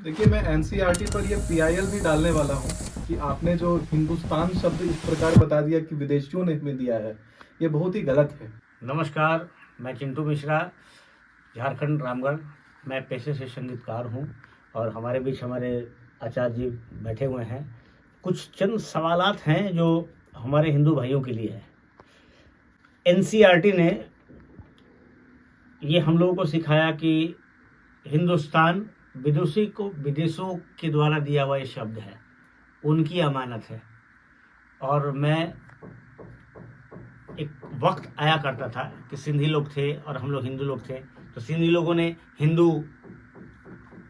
देखिए, मैं एनसीईआरटी पर ये पीआईएल भी डालने वाला हूँ कि आपने जो हिंदुस्तान शब्द इस प्रकार बता दिया कि विदेशियों ने हमें दिया है, ये बहुत ही गलत है। नमस्कार, मैं चिंटू मिश्रा, झारखंड रामगढ़। मैं पेशे से संगीतकार हूँ और हमारे बीच हमारे आचार्य जी बैठे हुए हैं। कुछ चंद सवालात हैं जो हमारे हिंदू भाइयों के लिए है। एनसीईआरटी ने ये हम लोगों को सिखाया कि हिंदुस्तान विदेशों के द्वारा दिया हुआ ये शब्द है, उनकी अमानत है। और मैं एक वक्त आया करता था कि सिंधी लोग थे और हम लोग हिंदू लोग थे, तो सिंधी लोगों ने हिंदू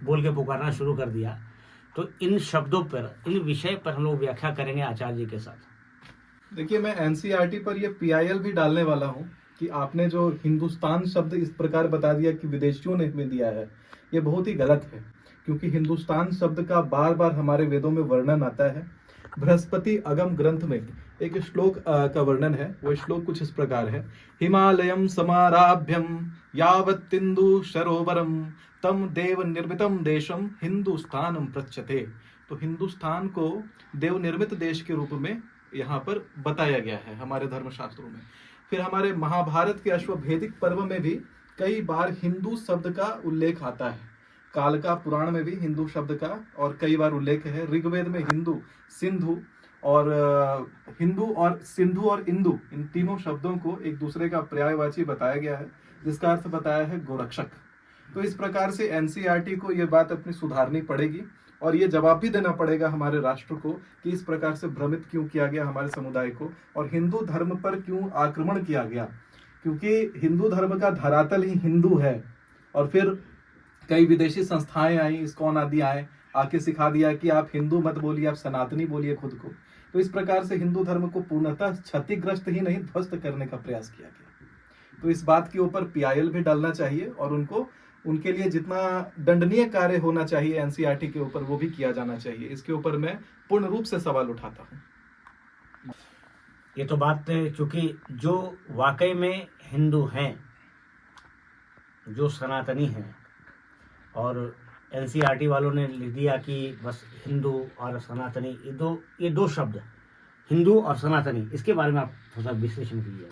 बोल के पुकारना शुरू कर दिया। तो इन शब्दों पर, इन विषय पर हम लोग व्याख्या करेंगे आचार्य जी के साथ। देखिए, मैं एनसीईआरटी पर ये पीआईएल भी डालने वाला हूँ कि आपने जो हिंदुस्तान शब्द इस प्रकार बता दिया कि विदेशियों ने हमें दिया है, ये बहुत ही गलत है। क्योंकि हिंदुस्तान शब्द का बार बार हमारे वेदों में वर्णन आता है। बृहस्पति अगम ग्रंथ में एक श्लोक का वर्णन है। वो श्लोक कुछ इस प्रकार है: हिमालयम समाराभ्यम यावत्तिंदु सरोवरम तम देव निर्मितम देशम हिंदुस्तानम प्रच्यते। तो हिंदुस्तान को देव निर्मित देश के रूप में यहाँ पर बताया गया है हमारे धर्मशास्त्रों में। फिर हमारे महाभारत के अश्वभेदिक पर्व में भी कई बार हिंदू शब्द का उल्लेख आता है। कालका पुराण में भी हिंदू शब्द का और कई बार उल्लेख है। ऋग्वेद में हिंदू, सिंधु और हिंदू और सिंधु और इंदु, इन तीनों शब्दों को एक दूसरे का पर्यायवाची बताया गया है, जिसका अर्थ बताया है गोरक्षक। तो इस प्रकार से एनसीईआरटी को ये बात अपनी सुधारनी पड़ेगी और ये जवाब भी देना पड़ेगा हमारे राष्ट्र को कि इस प्रकार से भ्रमित क्यों किया गया हमारे समुदाय को और हिंदू धर्म पर क्यों आक्रमण किया गया। क्योंकि हिंदू धर्म का धरातल ही हिंदू है। और फिर कई विदेशी संस्थाएं आई, इस्कॉन आदि आए, आके सिखा दिया कि आप हिंदू मत बोलिए, आप सनातनी बोलिए खुद को। तो इस प्रकार से हिंदू धर्म को पूर्णतः क्षतिग्रस्त ही नहीं, ध्वस्त करने का प्रयास किया गया। तो इस बात के ऊपर पीआईएल भी डालना चाहिए और उनको, उनके लिए जितना दंडनीय कार्य होना चाहिए एनसीईआरटी के ऊपर, वो भी किया जाना चाहिए। इसके ऊपर मैं पूर्ण रूप से सवाल उठाता हूँ। ये तो बात, चूंकि जो वाकई में हिंदू हैं, जो सनातनी हैं, और एनसीईआरटी वालों ने लिख दिया कि बस हिंदू और सनातनी, ये दो शब्द, हिंदू और सनातनी, इसके बारे में आप थोड़ा विश्लेषण कीजिए।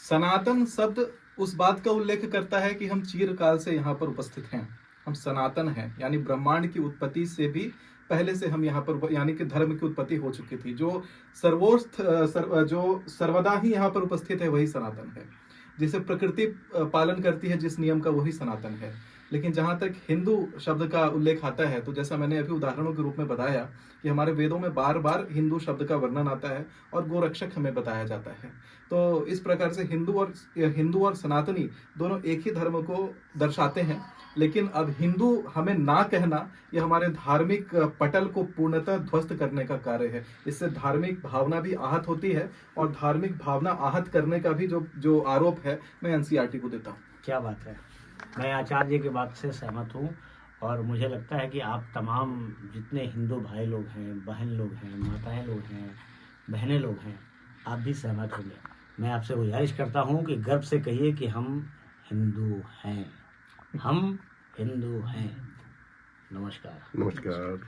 सनातन शब्द उस बात का उल्लेख करता है कि हम चिरकाल से यहाँ पर उपस्थित हैं, हम सनातन हैं, यानी ब्रह्मांड की उत्पत्ति से भी पहले से हम यहाँ पर, यानी कि धर्म की उत्पत्ति हो चुकी थी। जो जो सर्वदा ही यहाँ पर उपस्थित है वही सनातन है। जिसे प्रकृति पालन करती है जिस नियम का, वही सनातन है। लेकिन जहाँ तक हिंदू शब्द का उल्लेख आता है, तो जैसा मैंने अभी उदाहरणों के रूप में बताया कि हमारे वेदों में बार बार हिंदू शब्द का वर्णन आता है और गोरक्षक हमें बताया जाता है। तो इस प्रकार से हिंदू और सनातनी दोनों एक ही धर्म को दर्शाते हैं। लेकिन अब हिंदू हमें ना कहना, यह हमारे धार्मिक पटल को पूर्णतः ध्वस्त करने का कार्य है। इससे धार्मिक भावना भी आहत होती है और धार्मिक भावना आहत करने का भी जो आरोप है, मैं एनसीईआरटी को देता हूँ। क्या बात है, मैं आचार्य जी की बात से सहमत हूँ और मुझे लगता है कि आप तमाम जितने हिंदू भाई लोग हैं, बहन लोग हैं, माताएं लोग हैं, बहनें लोग हैं, आप भी सहमत होंगे। मैं आपसे गुजारिश करता हूँ कि गर्व से कहिए कि हम हिंदू हैं, हम हिंदू हैं। नमस्कार। नमस्कार।